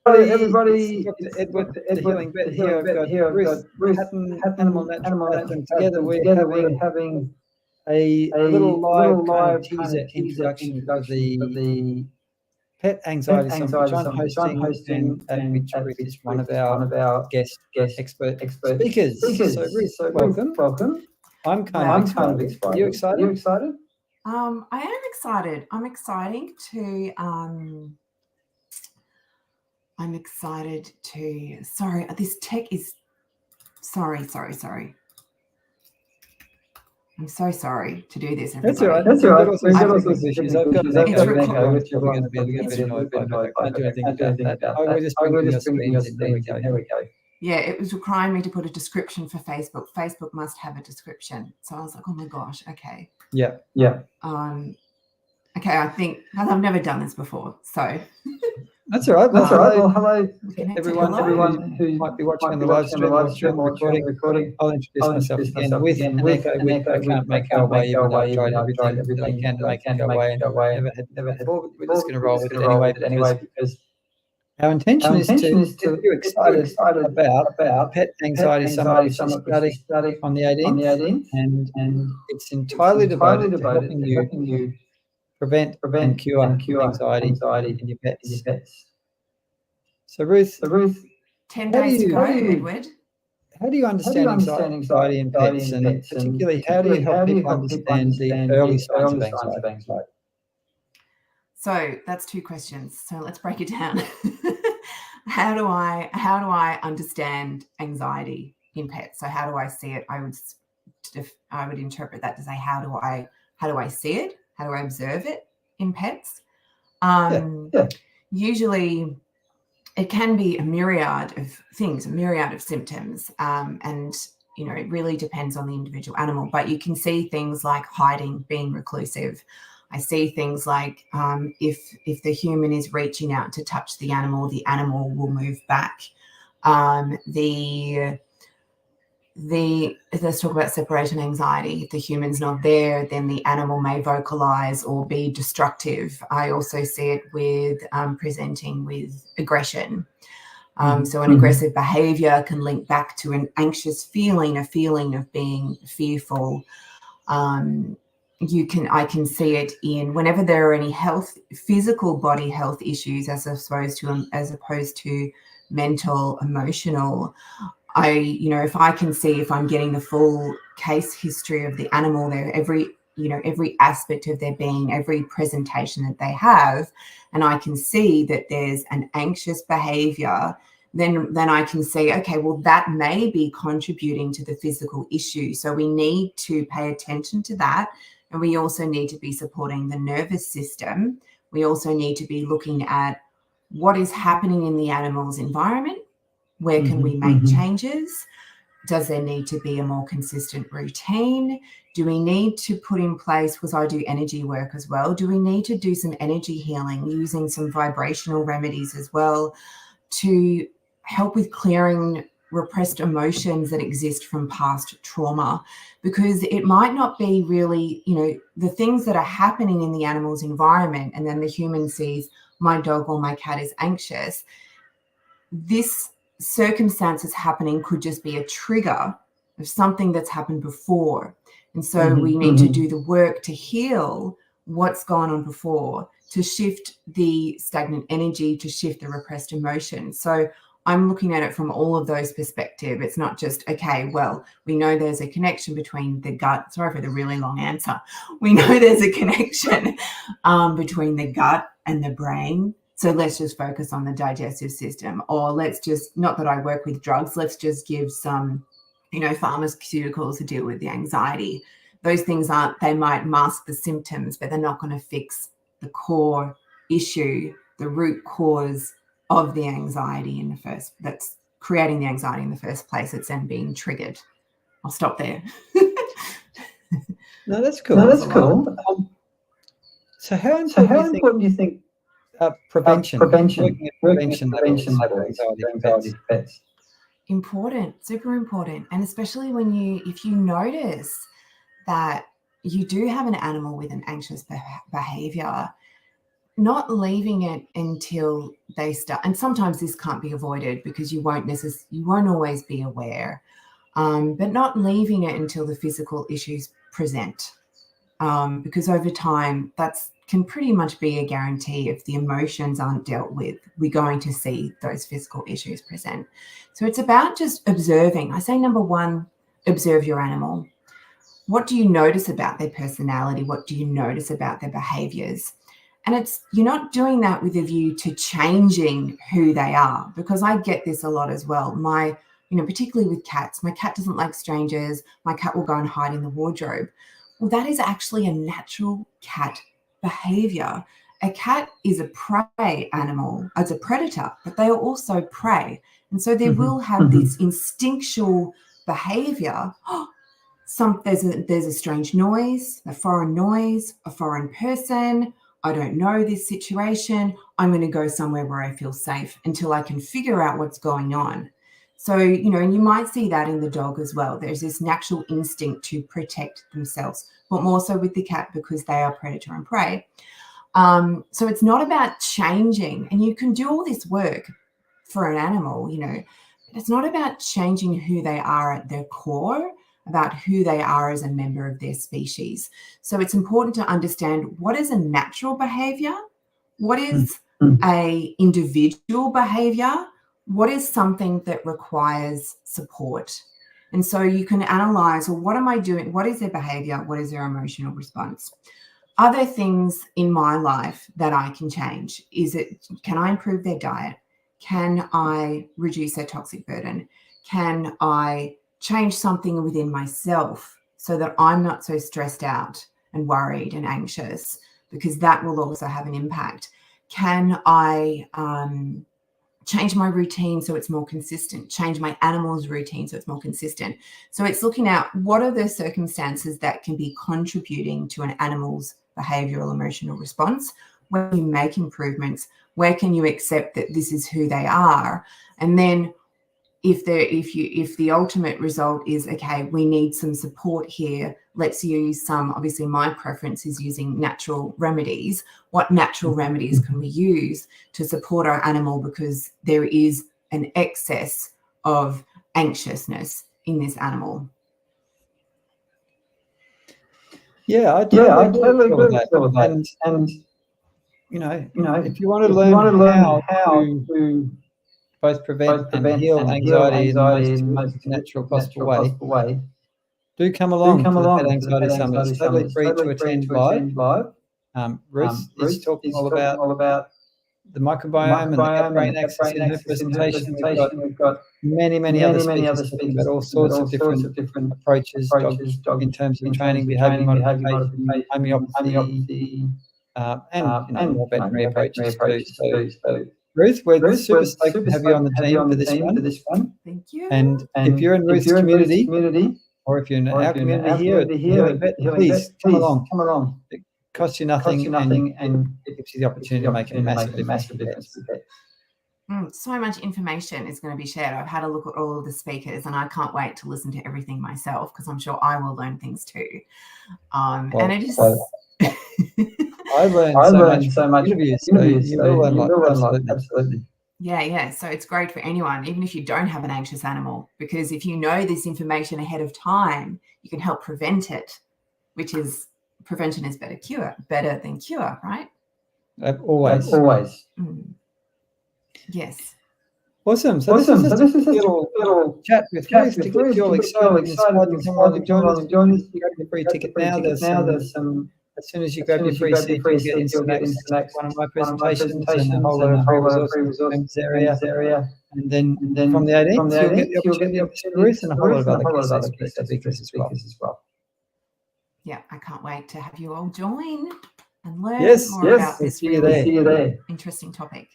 everybody. It's It's Dr. Dr. Edward, the healing vet here. I've got Ruth, Ruth, Hatten, Hatten, Animal Naturopath, and together and we're together we're having having a a little live kind of kind teaser of introduction for the the Pet Anxiety Summit, which I'm which I'm hosting, and hosting, at and which at Ruth is which one Ruth of is one our of our guest expert expert speakers. speakers. So Ruth, So Ruth, welcome. welcome. I'm kind I'm of kind of excited. Are you excited? Are you excited? I am excited. I'm excited to sorry, this tech is sorry. I'm so sorry to do this, everybody. That's all right. That's all right. We've got all sorts of I've issues. I've got an got echo, which which everyone's probably going everyone's to be a little bit annoyed by, but I can't do anything about that. Oh, we're just bringing your screens in. There we go. Yeah, it was requiring me to put a description for Facebook. Facebook must have a description. So I was like, oh my gosh, okay. Yeah. Okay, I think I've never done this before, so that's all right. Well, hello everyone who might be watching on the live stream or recording. I'll introduce myself again with an echo, which I can't make go away, even though I've tried everything that I can to make it go away, and never had before, but we're just going to roll with it anyway, because our intention is to get you excited about Pet Anxiety Summit, which is starting on the 18th, and it's entirely devoted to helping you prevent and cure anxiety in your pets. So Ruth, 10 days to go, Edward. how do you understand anxiety in pets, and particularly how do you help people understand the early signs of anxiety? So that's two questions. So let's break it down. How do I understand anxiety in pets? So how do I see it? I would interpret that to say, how do I see it? How do I observe it in pets? Usually it can be a myriad of things, a myriad of symptoms. And, it really depends on the individual animal, but you can see things like hiding, being reclusive. I see things like if the human is reaching out to touch the animal will move back. Let's talk about separation anxiety. If the human's not there, then the animal may vocalize or be destructive. I also see it with presenting with aggression. So an aggressive behavior can link back to an anxious feeling, a feeling of being fearful. I can see it in whenever there are any physical body health issues, as opposed to mental, emotional. If I can see if I'm getting the full case history of the animal, every aspect of their being, every presentation that they have, and I can see that there's an anxious behavior, then I can see, okay, well, that may be contributing to the physical issue. So we need to pay attention to that. And we also need to be supporting the nervous system. We also need to be looking at what is happening in the animal's environment. Where can we make changes? Does there need to be a more consistent routine? Do we need to put in place, because I do energy work as well, do we need to do some energy healing using some vibrational remedies as well to help with clearing repressed emotions that exist from past trauma? Because it might not be really, the things that are happening in the animal's environment, and then the human sees my dog or my cat is anxious. This circumstances happening could just be a trigger of something that's happened before. And so we need to do the work to heal what's gone on before, to shift the stagnant energy, to shift the repressed emotion. So I'm looking at it from all of those perspectives. It's not just, okay, well, we know there's a connection between the gut. Sorry for the really long answer. We know there's a connection between the gut and the brain. So let's just focus on the digestive system, or let's just, not that I work with drugs, let's just give some, pharmaceuticals to deal with the anxiety. Those things they might mask the symptoms, but they're not going to fix the core issue, the root cause of the anxiety that's creating the anxiety in the first place. It's then being triggered. I'll stop there. No, that's cool. So how important do you think prevention levels for anxiety for pets? Important, super important. And especially if you notice that you do have an animal with an anxious behavior, not leaving it until they start, and sometimes this can't be avoided because you won't always be aware, but not leaving it until the physical issues present, because over time that's can pretty much be a guarantee. If the emotions aren't dealt with, we're going to see those physical issues present. So it's about just observing. I say number one, observe your animal. What do you notice about their personality? What do you notice about their behaviors? And you're not doing that with a view to changing who they are, because I get this a lot as well. Particularly with cats, my cat doesn't like strangers. My cat will go and hide in the wardrobe. Well, that is actually a natural cat behavior. A cat is a prey animal, as a predator, but they are also prey. And so they will have this instinctual behavior. There's a strange noise, a foreign person. I don't know this situation. I'm going to go somewhere where I feel safe until I can figure out what's going on. So, and you might see that in the dog as well. There's this natural instinct to protect themselves, but more so with the cat because they are predator and prey. So it's not about changing, and you can do all this work for an animal, but it's not about changing who they are at their core, about who they are as a member of their species. So it's important to understand what is a natural behavior, what is a individual behavior, what is something that requires support. And so you can analyze, well, what am I doing? What is their behavior? What is their emotional response? Are there things in my life that I can change? Can I improve their diet? Can I reduce their toxic burden? Can I change something within myself so that I'm not so stressed out and worried and anxious? Because that will also have an impact. Can I change my routine so it's more consistent, change my animal's routine so it's more consistent? So it's looking at what are the circumstances that can be contributing to an animal's behavioral emotional response. Where can you make improvements? Where can you accept that this is who they are? And then if the ultimate result is, okay, we need some support here, let's use obviously my preference is using natural remedies. What natural remedies can we use to support our animal, because there is an excess of anxiousness in this animal? Yeah, I totally agree with that. And if you want to learn how to both prevent and heal anxiety in the most natural possible way, do come along to the Pet Anxiety Summit. It's totally free to attend live. Ruth is talking all about the microbiome and the gut-brain axis in her presentation. We've got many other speakers talking about all sorts of different approaches in terms of training, behaviour modification, homeopathy, and more veterinary approaches too. So, Ruth, we're super stoked to have you on the team for this one. Thank you. And if you're in Ruth's community, or if you're in our community here at Healing Vet, please come along. It costs you nothing, and it gives you the opportunity to make a massive difference. So much information is going to be shared. I've had a look at all of the speakers, and I can't wait to listen to everything myself, because I'm sure I will learn things too. And it is... I learned so much interviews, so you will learn a lot, absolutely. Yeah. So it's great for anyone, even if you don't have an anxious animal, because if you know this information ahead of time, you can help prevent it, which is prevention is better than cure, right? Always. Yes. Awesome. So this is just a little chat with Ruth to get you all excited and inspired to come along and join us. You grab your free ticket now. There's some. As soon as you grab your free seat, you'll get into one of my presentations and a whole lot of free resources area. And then from the 18th, you'll get the opportunity to Ruth and a whole lot of other guest speakers as well. Yeah, I can't wait to have you all join and learn more about this really interesting topic.